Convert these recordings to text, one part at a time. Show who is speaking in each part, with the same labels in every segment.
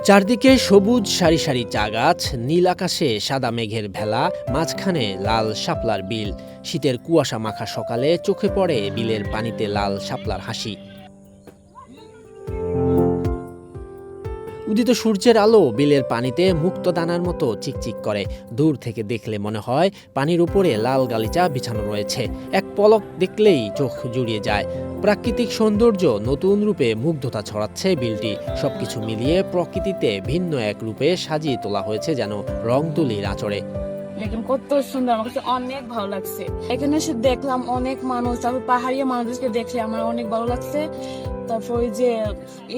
Speaker 1: চারদিকে সবুজ সারি সারি চা গাছ, নীল আকাশে সাদা মেঘের ভেলা, মাঝখানে লাল শাপলার বিল। শীতের কুয়াশা মাখা সকালে চোখে পড়ে বিলের পানিতে লাল শাপলার হাসি। উদিত সূর্যের আলো বিলের পানিতে মুক্ত দানার মতো চিকচিক করে। দূর থেকে দেখলে মনে হয় পানির উপরে লাল গালিচা বিছানো রয়েছে। এক পলক দেখলেই চোখ জুড়িয়ে যায়। প্রাকৃতিক সৌন্দর্য নতুন রূপে মুগ্ধতা ছড়াচ্ছে বিলটি। সবকিছু মিলিয়ে প্রকৃতিতে ভিন্ন এক রূপে সাজিয়ে তোলা হয়েছে যেন রং তুলির আঁচড়ে।
Speaker 2: দেখুন কত সুন্দর, আমার কাছে অনেক ভালো লাগছে। এখানে এসে দেখলাম অনেক মানুষ, তারপর পাহাড়িয়া মানুষদেরকে দেখলে আমার অনেক ভালো লাগছে। তারপর ওই যে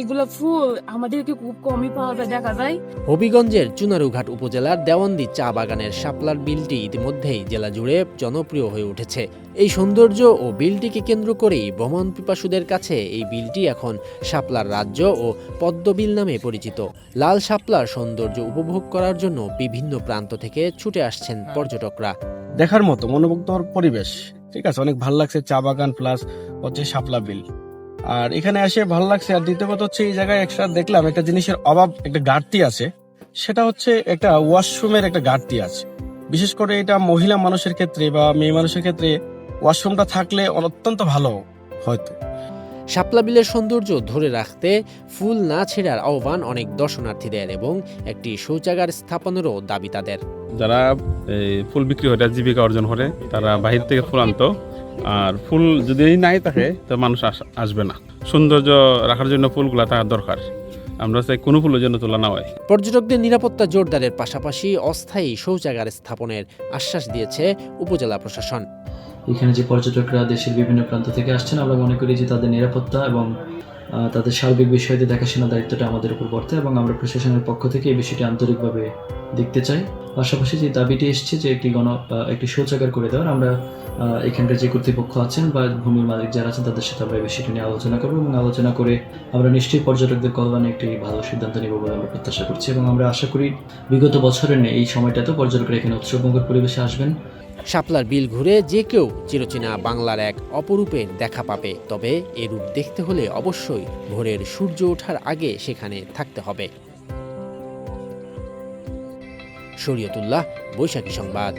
Speaker 2: এগুলো ফুল আমাদেরকে খুব কমই পাওয়া যায়, দেখা যায়।
Speaker 1: হবিগঞ্জের চুনারুঘাট উপজেলার দেওয়ান্দি চা বাগানের শাপলার বিলটি ইতিমধ্যেই জেলা জুড়ে জনপ্রিয় হয়ে উঠেছে। এই সৌন্দর্য ও বিলটিকে কেন্দ্র করেই ভ্রমণ পিপাসুদের কাছে এই বিলটি এখন শাপলার রাজ্য ও পদ্মবিল নামে পরিচিত। লাল শাপলার সৌন্দর্য উপভোগ করার জন্য বিভিন্ন প্রান্ত থেকে ছুটে আসছেন পর্যটকরা।
Speaker 3: দেখার মতো মনোমুগ্ধকর পরিবেশ, ঠিক আছে, অনেক ভালো লাগছে। চা বাগান প্লাস হচ্ছে শাপলা বিল, আর এখানে এসে ভালো লাগছে। আর দ্বিতীয় কথা হচ্ছে এই জায়গায় একসাথে দেখলাম একটা জিনিসের অভাব, একটা ঘাটতি আছে, সেটা হচ্ছে একটা ওয়াশরুমের একটা ঘাটতি আছে। বিশেষ করে এটা মহিলা মানুষের ক্ষেত্রে বা মেয়ে মানুষের ক্ষেত্রে ওয়াশরুমটা থাকলে অত্যন্ত ভালো হয়তো।
Speaker 1: শাপলা বিলের সৌন্দর্য ধরে রাখতে ফুল না ছেড়ার আহ্বান অনেক দর্শনার্থীদের এবং একটি শৌচাগার স্থাপনেরও দাবি তাদের।
Speaker 4: যারা ফুল বিক্রি করে জীবিকা অর্জন করে তারা বাহির থেকে ফুল আনতো, আর ফুল যদি নাই থাকে তো মানুষ আসবে না। সৌন্দর্য রাখার জন্য ফুলগুলা থাকা দরকার। আমরা চাই কোনো ফুলের জন্য তোলা না হয়।
Speaker 1: পর্যটকদের নিরাপত্তা জোরদারের পাশাপাশি অস্থায়ী শৌচাগার স্থাপনের আশ্বাস দিয়েছে উপজেলা প্রশাসন।
Speaker 5: এখানে যে পর্যটকরা দেশের বিভিন্ন প্রান্ত থেকে আসছেন, আমরা মনে করি যে তাদের নিরাপত্তা এবং তাদের সার্বিক বিষয়টি দেখাশোনার দায়িত্বটা আমাদের উপর বর্তায় এবং আমরা প্রশাসনের পক্ষ থেকে এই বিষয়টি আন্তরিকভাবে দেখতে চাই। পাশাপাশি যে দাবিটি এসছে যে একটি শৌচাগার করে দেওয়ার, আমরা এখানকার যে কর্তৃপক্ষ আছেন বা ভূমির মালিক যারা আছেন তাদের সাথে আমরা এই বিষয়টি নিয়ে আলোচনা করবো এবং আলোচনা করে আমরা নিশ্চয়ই পর্যটকদের কল্যাণে একটি ভালো সিদ্ধান্ত নেব বলে আমরা প্রত্যাশা করছি। এবং আমরা আশা করি বিগত বছরের নেই এই সময়টাতেও পর্যটকরা এখানে উৎসবমুখর পরিবেশে আসবেন।
Speaker 1: শাপলার বিল ঘুরে যে কেউ চিরচেনা বাংলার এক অপরূপের দেখা পাবে। তবে এ রূপ দেখতে হলে অবশ্যই ভোরের সূর্য ওঠার আগে সেখানে থাকতে হবে। শরীয়তুল্লাহ, বৈশাখী সংবাদ।